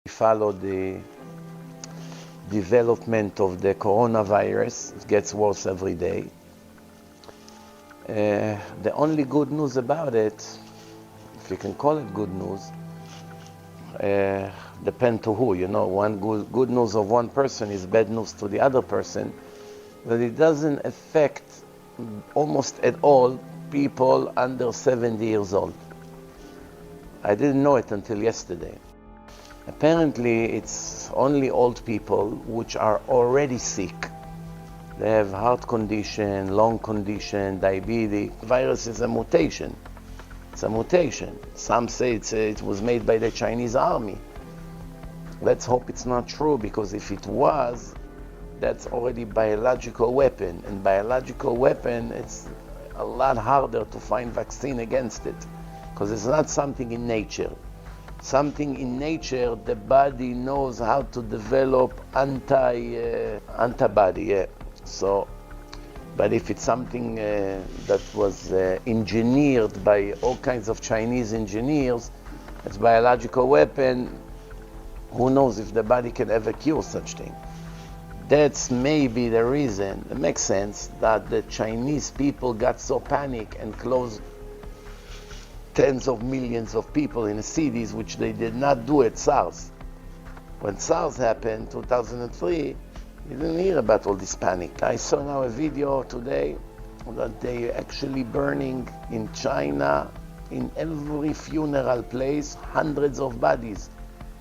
We follow the development of the coronavirus. It gets worse every day. The only good news about it, if you can call it good news, depends to who. You know, one good news of one person is bad news to the other person, but it doesn't affect almost at all people under 70 years old. I didn't know it until yesterday. Apparently, it's only old people which are already sick. They have heart condition, lung condition, diabetes. The virus is a mutation. It's a mutation. Some say it was made by the Chinese army. Let's hope it's not true, because if it was, that's already biological weapon. And biological weapon, it's a lot harder to find vaccine against it, because it's not something in nature. Something in nature, the body knows how to develop antibody. Yeah. So, but if it's something that was engineered by all kinds of Chinese engineers, it's biological weapon. Who knows if the body can ever cure such thing? That's maybe the reason. It makes sense that the Chinese people got so panicked and closed tens of millions of people in the cities, which they did not do at SARS. When SARS happened, 2003, you didn't hear about all this panic. I saw now a video today that they actually burning in China, in every funeral place, hundreds of bodies,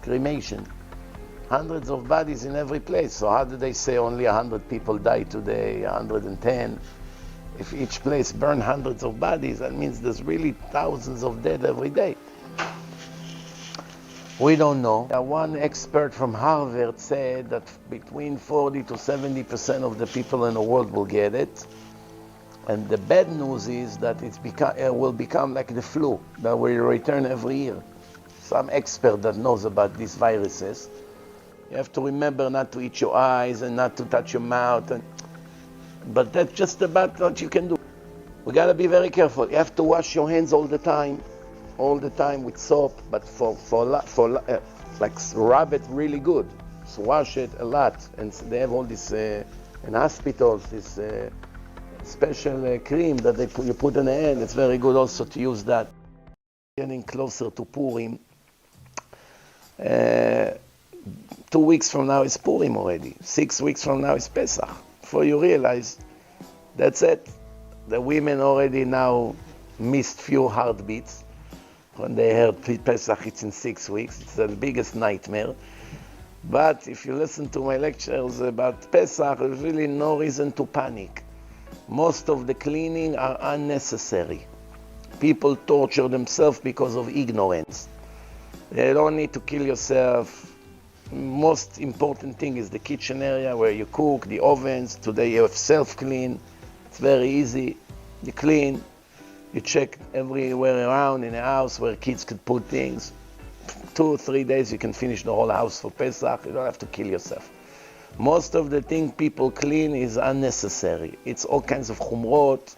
cremation. Hundreds of bodies in every place. So how do they say only 100 people died today, 110? If each place burned hundreds of bodies, that means there's really thousands of dead every day. We don't know. One expert from Harvard said that between 40 to 70% of the people in the world will get it. And the bad news is that it will become like the flu, that will return every year. Some expert that knows about these viruses. You have to remember not to eat your eyes and not to touch your mouth. But that's just about what you can do. We gotta be very careful. You have to wash your hands all the time with soap, but like rub it really good. So wash it a lot. And they have all this in hospitals, this special cream that you put in the hand. It's very good also to use that. Getting closer to Purim. 2 weeks from now is Purim already. 6 weeks from now is Pesach. Before you realize, that's it. The women already now missed few heartbeats when they heard Pesach. It's in 6 weeks. It's the biggest nightmare. But if you listen to my lectures about Pesach, there's really no reason to panic. Most of the cleaning are unnecessary. People torture themselves because of ignorance. You don't need to kill yourself. Most important thing is the kitchen area where you cook, the ovens. Today you have self-clean. It's very easy. You clean. You check everywhere around in the house where kids could put things. 2 or 3 days you can finish the whole house for Pesach. You don't have to kill yourself. Most of the thing people clean is unnecessary. It's all kinds of chumrot,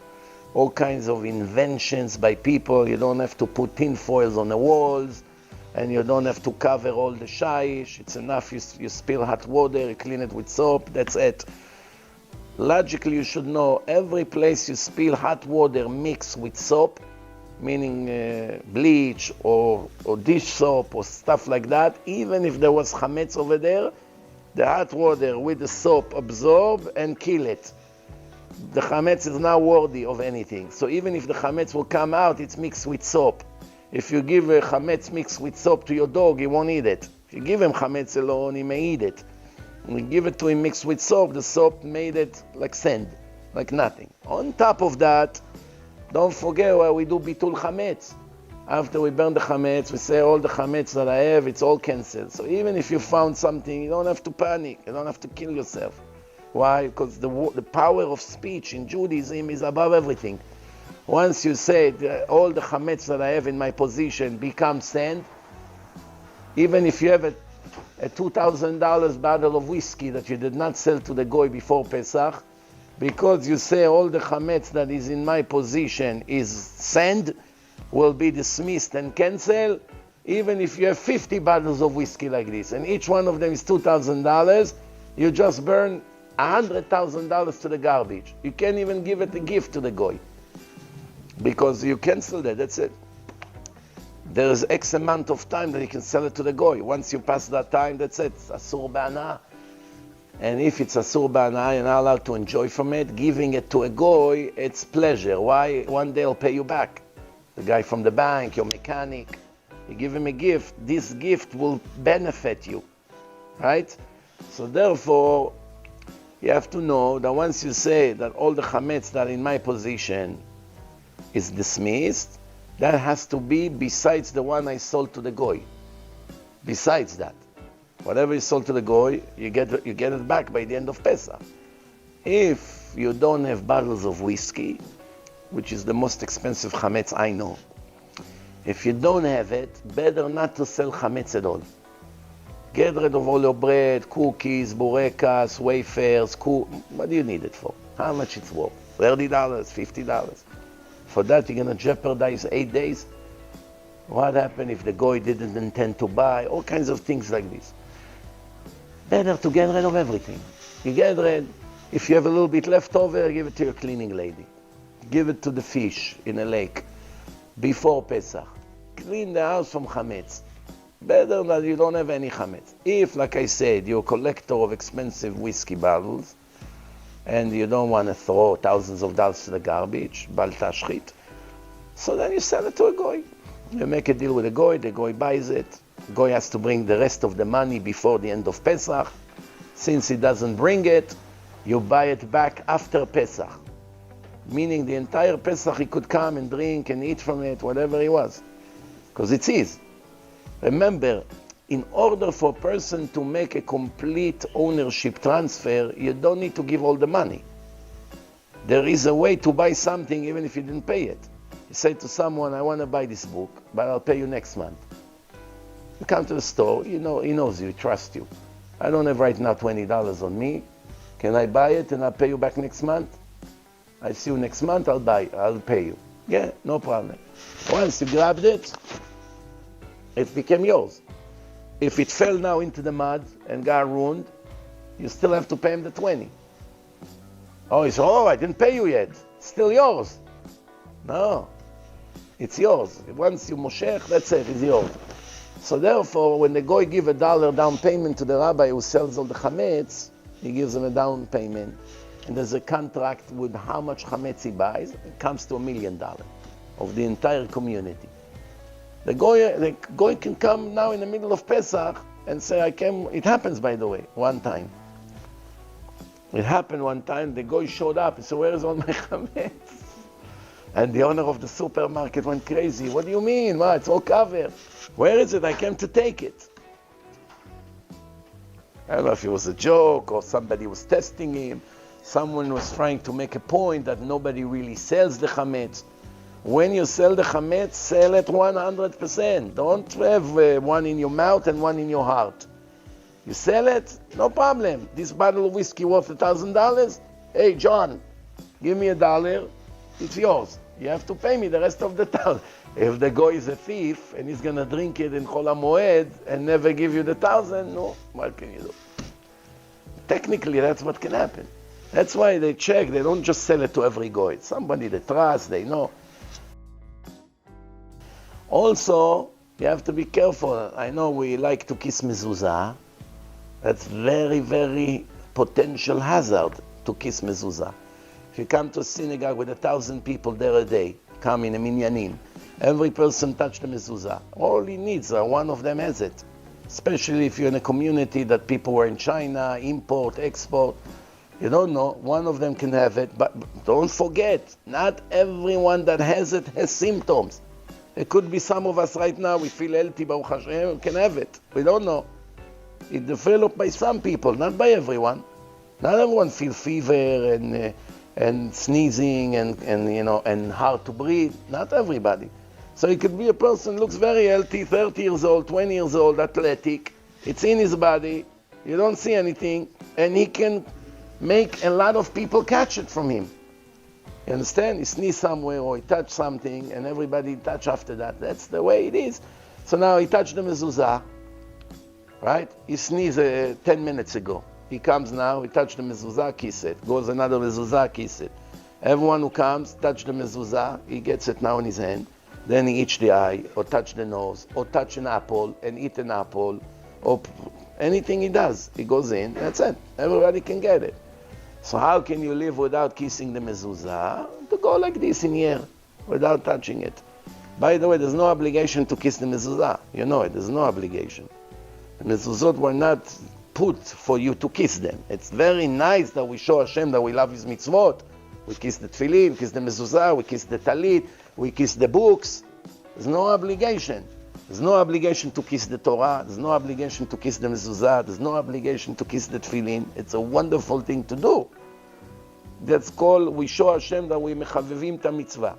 all kinds of inventions by people. You don't have to put tin foils on the walls. And you don't have to cover all the shaish. It's enough you spill hot water, you clean it with soap, that's it. Logically, you should know every place you spill hot water mixed with soap, meaning bleach or dish soap or stuff like that, even if there was Chametz over there, the hot water with the soap absorb and kill it. The Chametz is not worthy of anything. So even if the Chametz will come out, it's mixed with soap. If you give a chametz mixed with soap to your dog, he won't eat it. If you give him chametz alone, he may eat it. When you give it to him mixed with soap, the soap made it like sand, like nothing. On top of that, don't forget where we do bitul chametz. After we burn the chametz, we say all the chametz that I have, it's all canceled. So even if you found something, you don't have to panic. You don't have to kill yourself. Why? Because the power of speech in Judaism is above everything. Once you say all the chametz that I have in my possession become sand, even if you have a $2,000 bottle of whiskey that you did not sell to the goy before Pesach, because you say all the chametz that is in my possession is sand, will be dismissed and cancelled, Even if you have 50 bottles of whiskey like this, and each one of them is $2,000, you just burn $100,000 to the garbage. You can't even give it a gift to the goy, because you cancel that, that's it. There is X amount of time that you can sell it to the goy. Once you pass that time, that's it. It's asur b'ana. And if it's asur b'ana, you're not allowed to enjoy from it. Giving it to a goy, it's pleasure. Why? One day I'll pay you back. The guy from the bank, your mechanic, you give him a gift. This gift will benefit you, right? So therefore, you have to know that once you say that all the chametz that are in my possession is dismissed, that has to be besides the one I sold to the goy. Besides that, whatever you sold to the goy, you get it back by the end of Pesach. If you don't have bottles of whiskey, which is the most expensive chametz I know, if you don't have it, better not to sell chametz at all. Get rid of all your bread, cookies, burekas, wafers. What do you need it for? How much it's worth? $30, $50. For that, you're going to jeopardize 8 days? What happened if the goy didn't intend to buy? All kinds of things like this. Better to get rid of everything. You get rid, if you have a little bit left over, give it to your cleaning lady. Give it to the fish in a lake before Pesach. Clean the house from chametz. Better that you don't have any chametz. If, like I said, you're a collector of expensive whiskey bottles, and you don't want to throw thousands of dollars to the garbage, bal tashchit, so then you sell it to a goy. You make a deal with a goy, the goy buys it. The goy has to bring the rest of the money before the end of Pesach. Since he doesn't bring it, you buy it back after Pesach. Meaning the entire Pesach he could come and drink and eat from it, whatever he was. Because it's his. Remember, in order for a person to make a complete ownership transfer, you don't need to give all the money. There is a way to buy something even if you didn't pay it. You say to someone, I want to buy this book, but I'll pay you next month. You come to the store, he knows you, he trusts you. I don't have right now $20 on me. Can I buy it and I'll pay you back next month? I see you next month, I'll pay you. Yeah, no problem. Once you grabbed it, it became yours. If it fell now into the mud and got ruined, you still have to pay him the 20. Oh, he said, I didn't pay you yet. It's still yours. No, it's yours. Once you moshech, that's it, it's yours. So therefore, when the goy give $1 down payment to the rabbi who sells all the chametz, he gives him a down payment. And there's a contract with how much chametz he buys. It comes to $1 million of the entire community. The goy can come now in the middle of Pesach and say, it happens, by the way, one time. It happened one time, the goy showed up and said, where is all my chametz? And the owner of the supermarket went crazy. What do you mean? What? It's all covered. Where is it? I came to take it. I don't know if it was a joke or somebody was testing him. Someone was trying to make a point that nobody really sells the chametz. When you sell the chametz, sell it 100%. Don't have one in your mouth and one in your heart. You sell it, no problem. This bottle of whiskey worth $1,000. Hey, John, give me $1. It's yours. You have to pay me the rest of the $1,000. If the guy is a thief and he's going to drink it in Chol HaMoed and never give you the $1,000, no, what can you do? Technically, that's what can happen. That's why they check. They don't just sell it to every guy. Somebody they trust, they know. Also, you have to be careful. I know we like to kiss mezuzah. That's very, very potential hazard to kiss mezuzah. If you come to a synagogue with 1,000 people there a day, come in a minyanim, every person touch the mezuzah. All he needs, one of them has it. Especially if you're in a community that people were in China, import, export. You don't know, one of them can have it, but don't forget, not everyone that has it has symptoms. It could be some of us right now, we feel healthy, Baruch Hashem, we can have it. We don't know. It developed by some people, not by everyone. Not everyone feels fever and sneezing and hard to breathe. Not everybody. So it could be a person looks very healthy, 30 years old, 20 years old, athletic. It's in his body. You don't see anything, and he can make a lot of people catch it from him. You understand? He sneezed somewhere or he touched something and everybody touch after that. That's the way it is. So now he touched the mezuzah, right? He sneezed 10 minutes ago. He comes now, he touched the mezuzah, kiss it. Goes another mezuzah, kiss it. Everyone who comes, touch the mezuzah, he gets it now in his hand. Then he eats the eye, or touch the nose, or touch an apple and eat an apple, or anything he does. He goes in, that's it. Everybody can get it. So how can you live without kissing the mezuzah? To go like this in here, without touching it. By the way, there's no obligation to kiss the mezuzah. You know it, there's no obligation. The mezuzot were not put for you to kiss them. It's very nice that we show Hashem that we love His mitzvot. We kiss the tefillin, kiss the mezuzah, we kiss the talit, we kiss the books. There's no obligation. There's no obligation to kiss the Torah. There's no obligation to kiss the mezuzah. There's no obligation to kiss the tefillin. It's a wonderful thing to do. That's called, we show Hashem that we mechavevim ta mitzvah.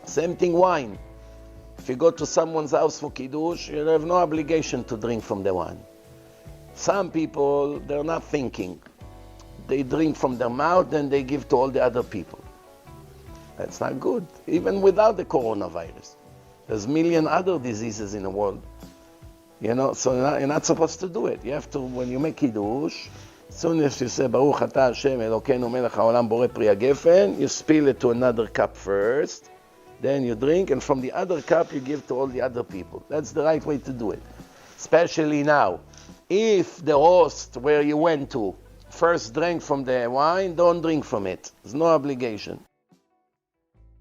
Same thing, wine. If you go to someone's house for kiddush, you have no obligation to drink from the wine. Some people, they're not thinking. They drink from their mouth, then they give to all the other people. That's not good, even without the coronavirus. There's a million other diseases in the world. You know, so you're not supposed to do it. You have to, when you make kiddush, as soon as you say, Baruch atah Hashem Elokeinu melech haolam borei pri hagefen, you spill it to another cup first, then you drink, and from the other cup you give to all the other people. That's the right way to do it. Especially now. If the host where you went to first drank from the wine, don't drink from it. There's no obligation.